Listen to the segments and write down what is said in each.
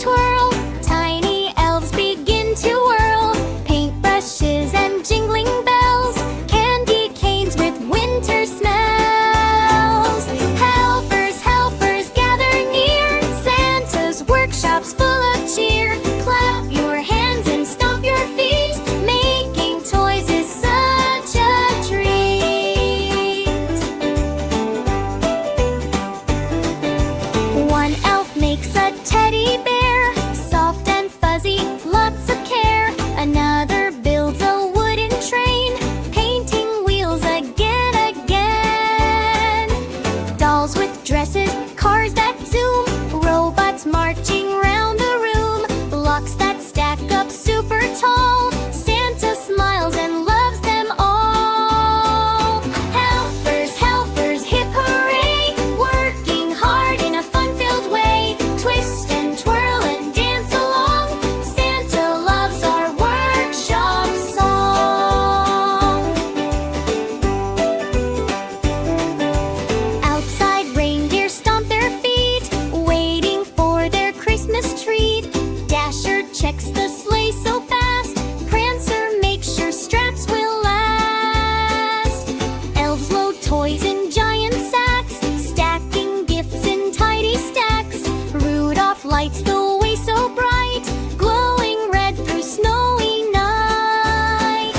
twirl. Tiny elves begin to whirl. Paintbrushes and jingling bells. Candy canes with winter smells. Helpers, helpers, gather near. Santa's workshop's full of cheer. Clap your hands and stomp your feet. Making toys is such a treat. One elf makes a teddy bear, soft and fuzzy, lots of care. Another builds a wooden train, painting wheels again. Dolls with dresses, cars that zoom, robots marching round the room, blocks that stack up super tall. Santa smiles and loves them all. Helpers, helpers, hip hooray, working hard in a fun-filled way. Twist and twirl and dance along. Santa loves our workshop song. Outside, reindeer stomp their feet, waiting for their Christmas treat. Dasher checks the sleigh so fast. Prancer makes sure straps will last. Elves load toys in giant sacks, stacking gifts in tidy stacks. Rudolph lights the way so bright, glowing red through snowy night.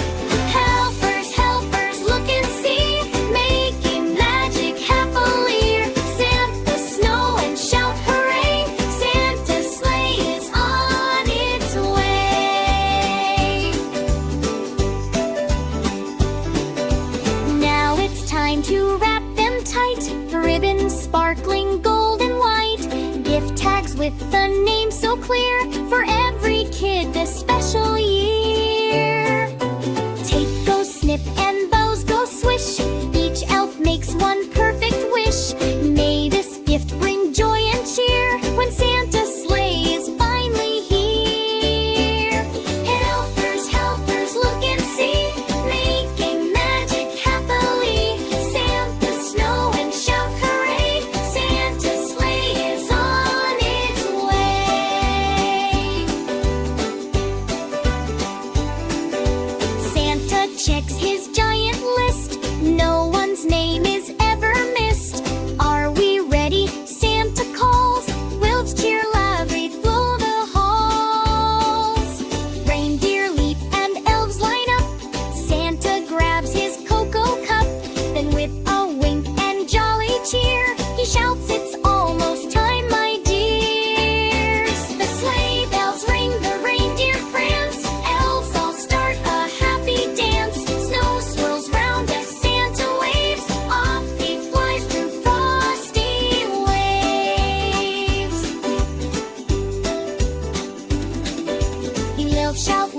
Helpers, helpers, look and see, making magic happily. Stamp the snow and shout hooray, Santa's sleigh is on its way. Now it's time to wrap them tight, ribbons sparkling gold and white. Gift tags with the name so clear, for every kid this special year. Tape goes snip and bows go swish, each elf makes one perfect wish. May this gift bring joy and cheer when Santa's sleigh is finally here. Helpers, helpers, look and see, making magic happily. Stamp the snow and shout hooray, Santa's sleigh is on its way. Santa checks his giant list, no one's name is ever missed. Are we ready? Santa calls. Wolves cheer loudly through the halls. Reindeer leap and elves line up. Santa grabs his cocoa cup. Then with a wink and jolly cheer, he shouts, it's almost time, my dears. The sleigh bells ring, the reindeer prance. Elves all start a happy dance. Snow swirls round as Santa waves. Off he flies through frosty waves. Elves shout